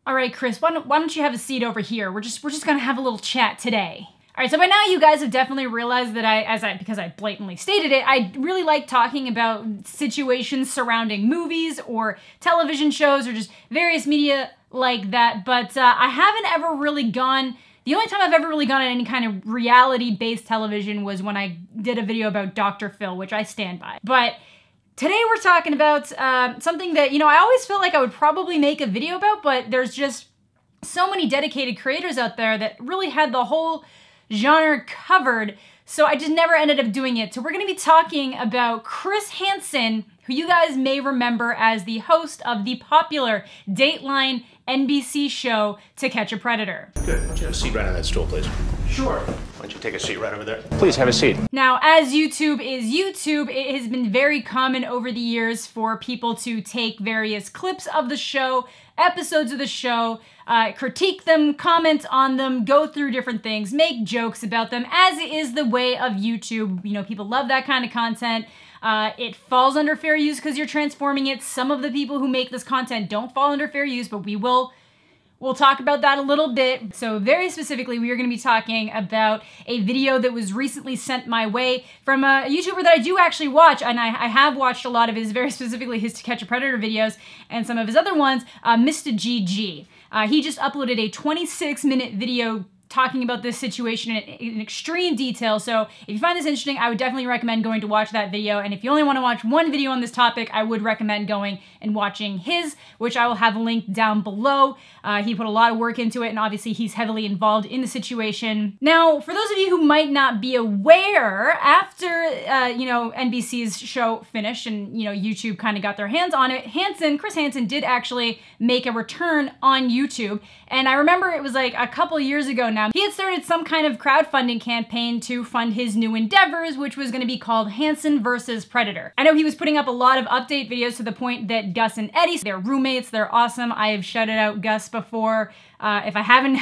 All right, Chris, why don't you have a seat over here? We're just gonna have a little chat today. All right, so by now you guys have definitely realized that because I blatantly stated it, I really like talking about situations surrounding movies or television shows or just various media like that, but I haven't ever really gone. The only time I've ever really gone on any kind of reality-based television was when I did a video about Dr. Phil, which I stand by. But today we're talking about something that, I always felt like I would probably make a video about, but there's just so many dedicated creators out there that really had the whole genre covered, so I just never ended up doing it. So we're going to be talking about Chris Hansen, who you guys may remember as the host of the popular Dateline NBC show To Catch a Predator. Good. Why don't you have a seat right on that stool, please? Sure. Why don't you take a seat right over there? Please have a seat. Now, as YouTube is YouTube, it has been very common over the years for people to take various clips of the show, episodes of the show, critique them, comment on them, go through different things, make jokes about them, as is the way of YouTube. People love that kind of content. It falls under fair use because you're transforming it. Some of the people who make this content don't fall under fair use, but we'll talk about that a little bit. So very specifically, we are going to be talking about a video that was recently sent my way from a YouTuber that I do actually watch, and I have watched a lot of his, very specifically his To Catch a Predator videos and some of his other ones, Mista GG. He just uploaded a 26-minute video talking about this situation in extreme detail. So if you find this interesting, I would definitely recommend going to watch that video. And if you only want to watch one video on this topic, I would recommend going and watching his, which I will have linked down below. He put a lot of work into it, and obviously he's heavily involved in the situation. Now, for those of you who might not be aware, after, NBC's show finished and, YouTube kind of got their hands on it, Chris Hansen did actually make a return on YouTube. And I remember it was like a couple years ago now, he had started some kind of crowdfunding campaign to fund his new endeavors, which was going to be called Hansen versus Predator. I know he was putting up a lot of update videos to the point that Gus and Eddie, they're roommates, they're awesome. I have shouted out Gus before. If I haven't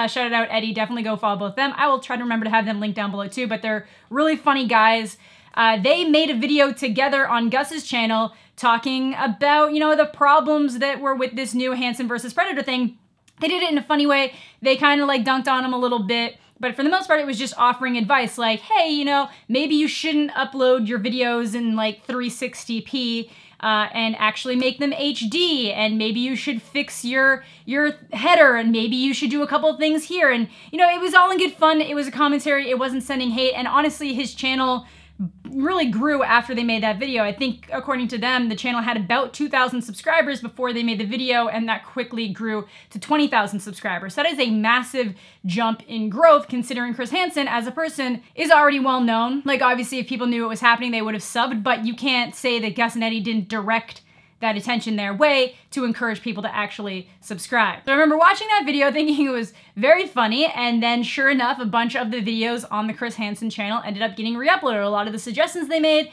shouted out Eddie, definitely go follow both them. I will try to remember to have them linked down below too, but they're really funny guys. They made a video together on Gus's channel talking about, the problems that were with this new Hansen versus Predator thing. They did it in a funny way. They kind of like dunked on him a little bit, but for the most part, it was just offering advice like, hey, maybe you shouldn't upload your videos in like 360p and actually make them HD, and maybe you should fix your header, and maybe you should do a couple of things here. And, it was all in good fun. It was a commentary. It wasn't sending hate. And honestly, his channel really grew after they made that video. I think, according to them, the channel had about 2,000 subscribers before they made the video, and that quickly grew to 20,000 subscribers. So that is a massive jump in growth, considering Chris Hansen, as a person, is already well known. Like, obviously, if people knew it was happening, they would have subbed, but you can't say that Gus and Eddie didn't direct that attention their way to encourage people to actually subscribe. So I remember watching that video thinking it was very funny, and then sure enough, a bunch of the videos on the Chris Hansen channel ended up getting re-uploaded. A lot of the suggestions they made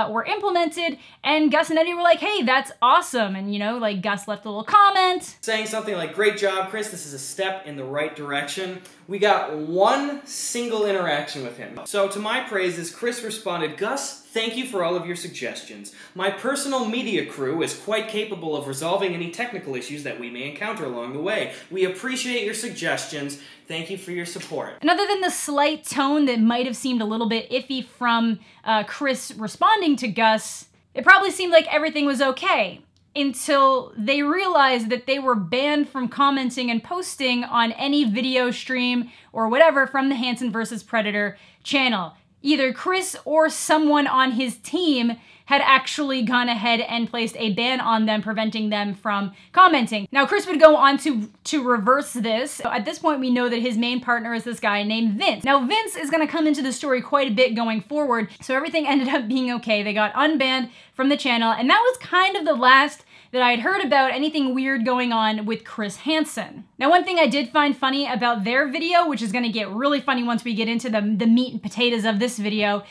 were implemented, and Gus and Eddie were like, hey, that's awesome. And like Gus left a little comment saying something like, great job, Chris, this is a step in the right direction. We got one single interaction with him. So to my praises, Chris responded, Gus, thank you for all of your suggestions. My personal media crew is quite capable of resolving any technical issues that we may encounter along the way. We appreciate your suggestions. Thank you for your support. And other than the slight tone that might have seemed a little bit iffy from Chris responding to Gus, it probably seemed like everything was okay until they realized that they were banned from commenting and posting on any video stream or whatever from the Hansen versus Predator channel. Either Chris or someone on his team had actually gone ahead and placed a ban on them, preventing them from commenting. Now, Chris would go on to reverse this. So at this point, we know that his main partner is this guy named Vince. Now, Vince is gonna come into the story quite a bit going forward, so everything ended up being okay. They got unbanned from the channel, and that was kind of the last that I had heard about anything weird going on with Chris Hansen. Now, one thing I did find funny about their video, which is gonna get really funny once we get into the meat and potatoes of this video,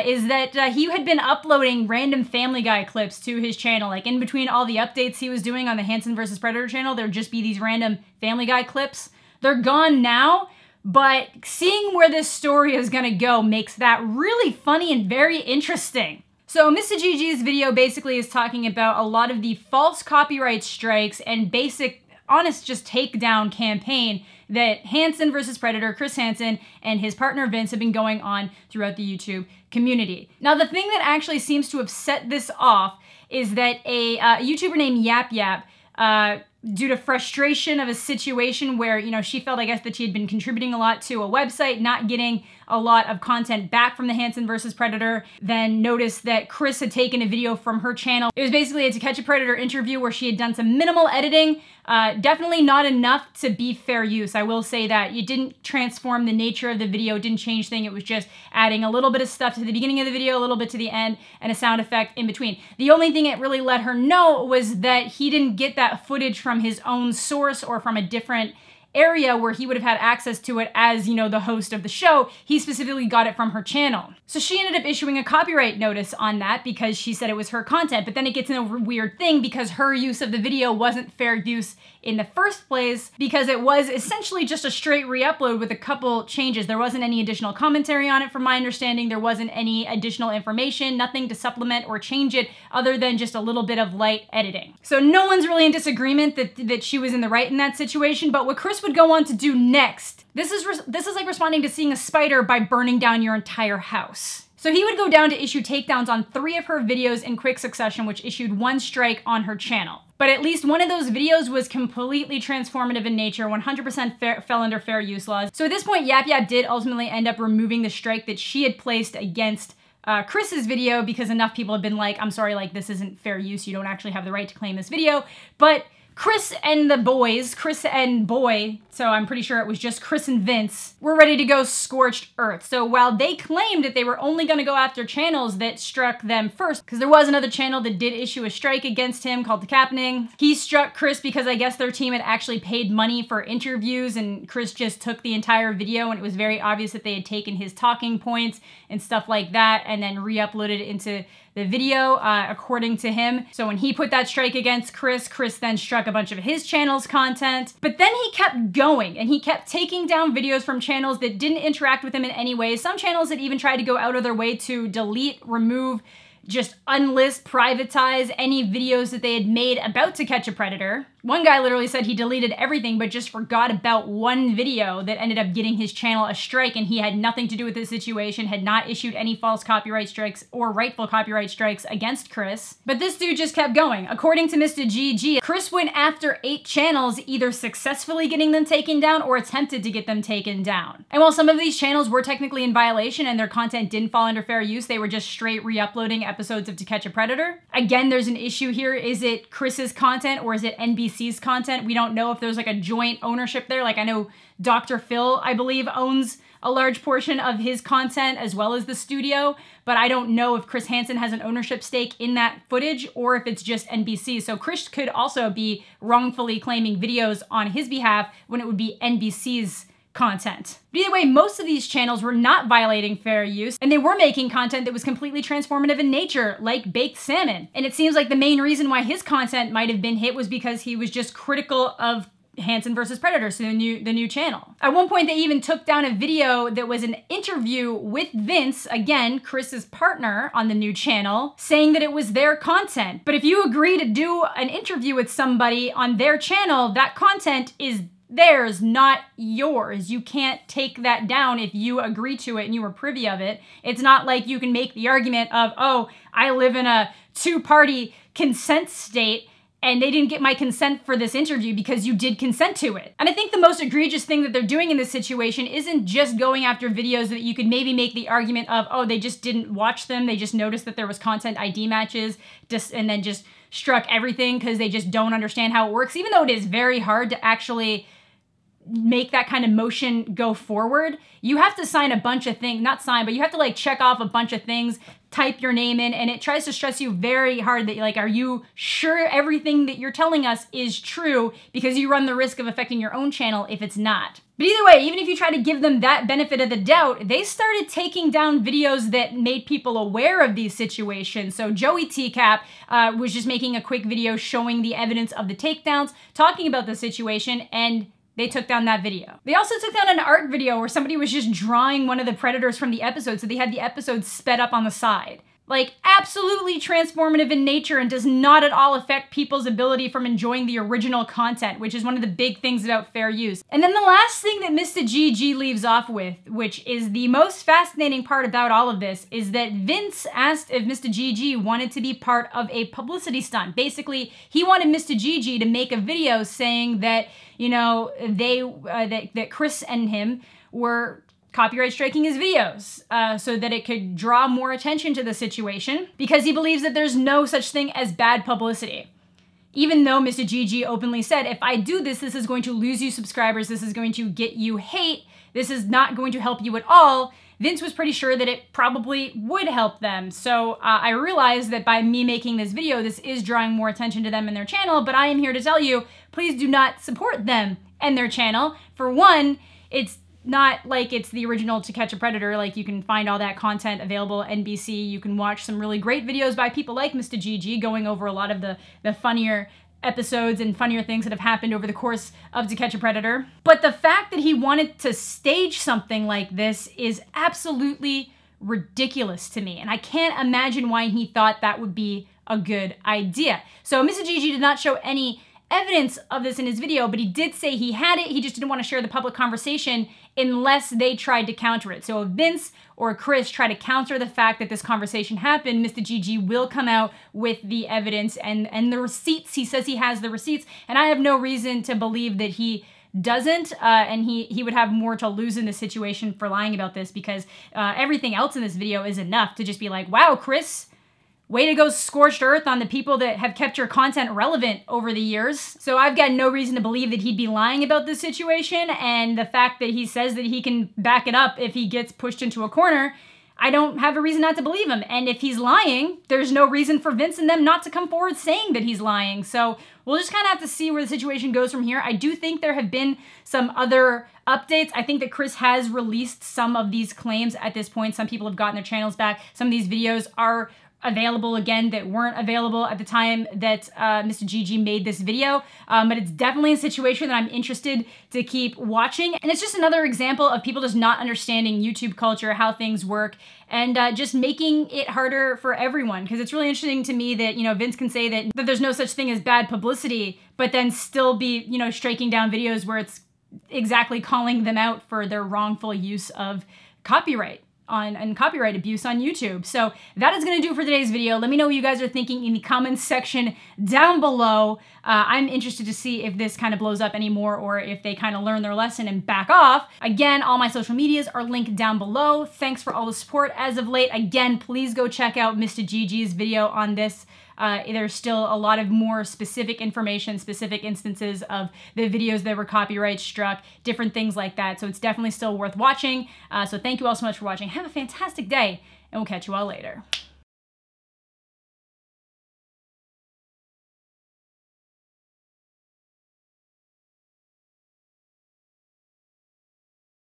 is that he had been uploading random Family Guy clips to his channel. Like, in between all the updates he was doing on the Hansen versus Predator channel, there'd just be these random Family Guy clips. They're gone now, but seeing where this story is gonna go makes that really funny and very interesting. So Mista GG's video basically is talking about a lot of the false copyright strikes and basic honest just takedown campaign that Hansen versus Predator, Chris Hansen, and his partner Vince have been going on throughout the YouTube community. Now, the thing that actually seems to have set this off is that a YouTuber named Yap Yap, due to frustration of a situation where, you know, she felt, I guess, that she had been contributing a lot to a website, not getting a lot of content back from the Hansen versus Predator, then noticed that Chris had taken a video from her channel. It was basically a To Catch a Predator interview where she had done some minimal editing, definitely not enough to be fair use. I will say that. It didn't transform the nature of the video, it didn't change things. It was just adding a little bit of stuff to the beginning of the video, a little bit to the end, and a sound effect in between. The only thing it really let her know was that he didn't get that footage from his own source or from a different area where he would have had access to it as, you know, the host of the show. He specifically got it from her channel. So she ended up issuing a copyright notice on that because she said it was her content. But then it gets in a weird thing because her use of the video wasn't fair use in the first place because it was essentially just a straight re-upload with a couple changes. There wasn't any additional commentary on it from my understanding. There wasn't any additional information, nothing to supplement or change it other than just a little bit of light editing. So no one's really in disagreement that she was in the right in that situation, but what Chris would go on to do next, this is like responding to seeing a spider by burning down your entire house. So he would go down to issue takedowns on 3 of her videos in quick succession, which issued 1 strike on her channel. But at least one of those videos was completely transformative in nature, 100% fell under fair use laws. So at this point, Yap Yap did ultimately end up removing the strike that she had placed against Chris's video because enough people have been like, I'm sorry, like this isn't fair use, you don't actually have the right to claim this video. But Chris and the boys, Chris and Boy, so I'm pretty sure it was just Chris and Vince, were ready to go scorched earth. So while they claimed that they were only going to go after channels that struck them first, because there was another channel that did issue a strike against him called TCAPocalypse, he struck Chris because I guess their team had actually paid money for interviews and Chris just took the entire video and it was very obvious that they had taken his talking points and stuff like that and then re-uploaded it into the video, according to him. So when he put that strike against Chris, Chris then struck a bunch of his channel's content. But then he kept going and he kept taking down videos from channels that didn't interact with him in any way. Some channels that even tried to go out of their way to delete, remove, just unlist, privatize any videos that they had made about To Catch a Predator. One guy literally said he deleted everything but just forgot about one video that ended up getting his channel a strike and he had nothing to do with the situation, had not issued any false copyright strikes or rightful copyright strikes against Chris. But this dude just kept going. According to Mista GG, Chris went after 8 channels, either successfully getting them taken down or attempted to get them taken down. And while some of these channels were technically in violation and their content didn't fall under fair use, they were just straight re-uploading episodes of To Catch a Predator. Again, there's an issue here. Is it Chris's content or is it NBC's content? We don't know if there's like a joint ownership there. Like I know Dr. Phil, I believe, owns a large portion of his content as well as the studio, but I don't know if Chris Hansen has an ownership stake in that footage or if it's just NBC. So Chris could also be wrongfully claiming videos on his behalf when it would be NBC's content. But either way, most of these channels were not violating fair use and they were making content that was completely transformative in nature, like baked salmon. And it seems like the main reason why his content might have been hit was because he was just critical of Hansen versus Predator, so the new channel. At one point, they even took down a video that was an interview with Vince, again, Chris's partner on the new channel, saying that it was their content. But if you agree to do an interview with somebody on their channel, that content is theirs, not yours. You can't take that down if you agree to it and you were privy of it. It's not like you can make the argument of, oh, I live in a 2-party consent state and they didn't get my consent for this interview because you did consent to it. And I think the most egregious thing that they're doing in this situation isn't just going after videos that you could maybe make the argument of, oh, they just didn't watch them, they just noticed that there was content ID matches, and then just struck everything because they just don't understand how it works, even though it is very hard to actually make that kind of motion go forward. You have to sign a bunch of things, not sign, but you have to like check off a bunch of things, type your name in, and it tries to stress you very hard that like, are you sure everything that you're telling us is true? Because you run the risk of affecting your own channel if it's not. But either way, even if you try to give them that benefit of the doubt, they started taking down videos that made people aware of these situations. So Joey TCAP was just making a quick video showing the evidence of the takedowns, talking about the situation, and they took down that video. They also took down an art video where somebody was just drawing one of the predators from the episode, so they had the episode sped up on the side. Like, absolutely transformative in nature and does not at all affect people's ability from enjoying the original content, which is one of the big things about fair use. And then the last thing that Mista GG leaves off with, which is the most fascinating part about all of this, is that Vince asked if Mista GG wanted to be part of a publicity stunt. Basically, he wanted Mista GG to make a video saying that, you know, that Chris and him were copyright striking his videos so that it could draw more attention to the situation, because he believes that there's no such thing as bad publicity. Even though Mista GG openly said, if I do this, this is going to lose you subscribers, this is going to get you hate, this is not going to help you at all, Vince was pretty sure that it probably would help them. So I realized that by me making this video, this is drawing more attention to them and their channel, but I am here to tell you, please do not support them and their channel. For one, it's not like it's the original To Catch a Predator. Like, you can find all that content available at NBC. You can watch some really great videos by people like Mista GG going over a lot of the funnier episodes and funnier things that have happened over the course of To Catch a Predator. But the fact that he wanted to stage something like this is absolutely ridiculous to me. And I can't imagine why he thought that would be a good idea. So Mista GG did not show any evidence of this in his video, but he did say he had it. He just didn't want to share the public conversation unless they tried to counter it. So if Vince or Chris try to counter the fact that this conversation happened, Mista GG will come out with the evidence and the receipts. He says he has the receipts, and I have no reason to believe that he doesn't, and he would have more to lose in this situation for lying about this, because everything else in this video is enough to just be like, wow, Chris, way to go scorched earth on the people that have kept your content relevant over the years. So I've got no reason to believe that he'd be lying about this situation, and the fact that he says that he can back it up if he gets pushed into a corner, I don't have a reason not to believe him. And if he's lying, there's no reason for Vince and them not to come forward saying that he's lying. So we'll just kind of have to see where the situation goes from here. I do think there have been some other updates. I think that Chris has released some of these claims at this point. Some people have gotten their channels back. Some of these videos are available again that weren't available at the time that Mista GG made this video. But it's definitely a situation that I'm interested to keep watching. And it's just another example of people just not understanding YouTube culture, how things work, and just making it harder for everyone. Because it's really interesting to me that, you know, Vince can say that there's no such thing as bad publicity, but then still be, you know, striking down videos where it's exactly calling them out for their wrongful use of copyright and copyright abuse on YouTube. So that is going to do it for today's video. Let me know what you guys are thinking in the comments section down below. I'm interested to see if this kind of blows up anymore, or if they kind of learn their lesson and back off. Again, all my social medias are linked down below. Thanks for all the support as of late. Again, please go check out Mista GG's video on this. There's still a lot of more specific information, specific instances of the videos that were copyright struck, different things like that. So it's definitely still worth watching. So thank you all so much for watching. Have a fantastic day, and we'll catch you all later.